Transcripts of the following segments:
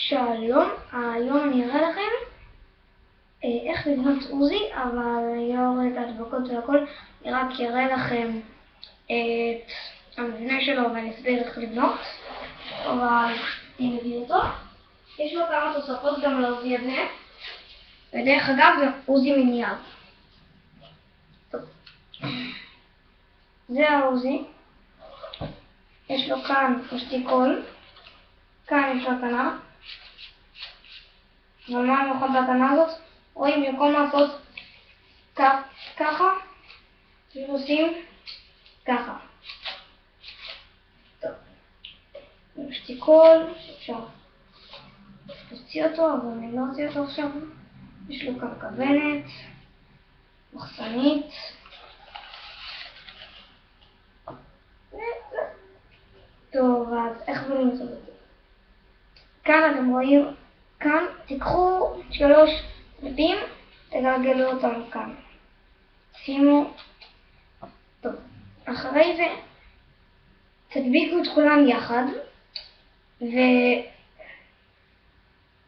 שלום, היום אני אראה לכם איך לבנות עוזי, אבל אני לא אראה את ההדבקות והכל, אני רק אראה לכם את המבנה שלו ואני אסביר איך לבנות. אבל אני מביא אותו. יש לו כמה תוספות גם לעוזי הזה, ודרך אגב זה עוזי מנייר. טוב. זה העוזי. יש לו כאן משתיקול, כאן יש לו תנה. אבל מה המיוחד בתנה הזאת? רואים, במקום לעשות ככה, עושים ככה. טוב. משתיקול, אפשר להוציא אותו, אבל אני לא אוציא אותו עכשיו. יש לו כאן כוונת, מחסנית. טוב, אז איך בונים את זה? כאן אתם רואים, כאן תיקחו 3 דפים, תגלגלו אותם כאן. שימו, טוב, אחרי זה תדביקו את כולם יחד,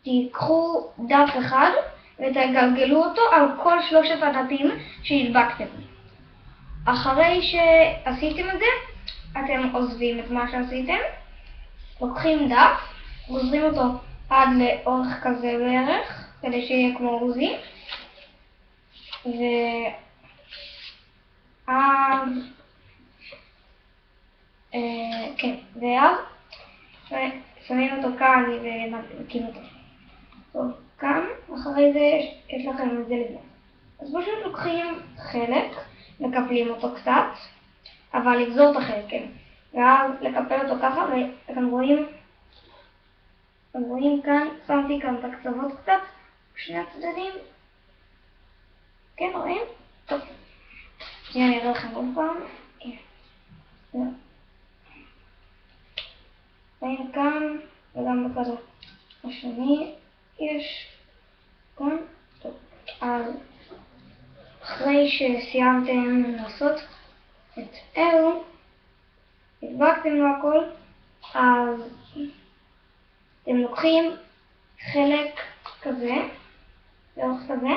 ותיקחו דף אחד ותגלגלו אותו על כל 3 הדפים שהדבקתם. אחרי שעשיתם את זה, אתם עוזבים את מה שעשיתם, לוקחים דף, גוזרים אותו עד לאורך כזה בערך, כדי שיהיה כמו עוזי, ואז שמים אותו כאן ומדליקים אותו. טוב, כאן, אחרי זה יש לכם את זה לבנות. אז פשוט לוקחים חלק, מקפלים אותו קצת, אבל לגזור את החלק, כן. ואז לקפל אותו ככה, ואתם רואים כאן, שמתי כאן את הקצוות קצת, בשני הצדדים. כן, רואים? טוב. אני אראה לכם עוד פעם. רואים כאן, וגם בצד השני יש כאן. טוב. אז אחרי שסיימתם לעשות את אלו, הדבקתם לו הכל, אז אתם לוקחים חלק כזה, לאורך כזה,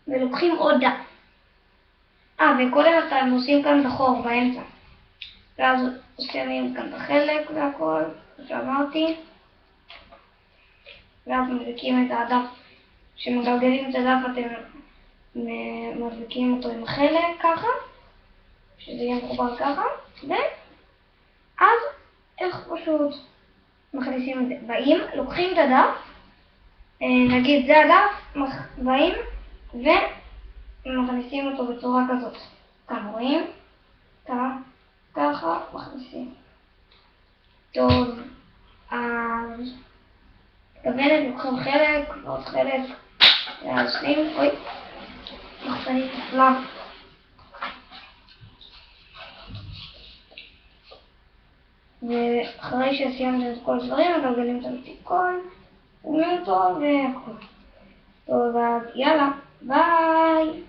ולוקחים עוד דף. וקודם אתם עושים כאן את החור באמצע. ואז שמים כאן את החלק והכל, כמו שאמרתי. ואז מדביקים את הדף, כשמגלגלים את הדף אתם מדביקים אותו עם החלק ככה, שזה יהיה מחובר ככה, ואז איך פשוט מכניסים את זה. באים, לוקחים את הדף, נגיד זה הדף, באים ומכניסים אותו בצורה כזאת. כאן רואים? ככה מכניסים. טוב, אז כוונת לוקחים חלק ועוד חלק, ואז שנים, מחסנית נפלא. ואחרי שסיימתם את כל הדברים, מגלגלים את המשתיקול, שמים אותו והכל. טוב, אז יאללה, ביי!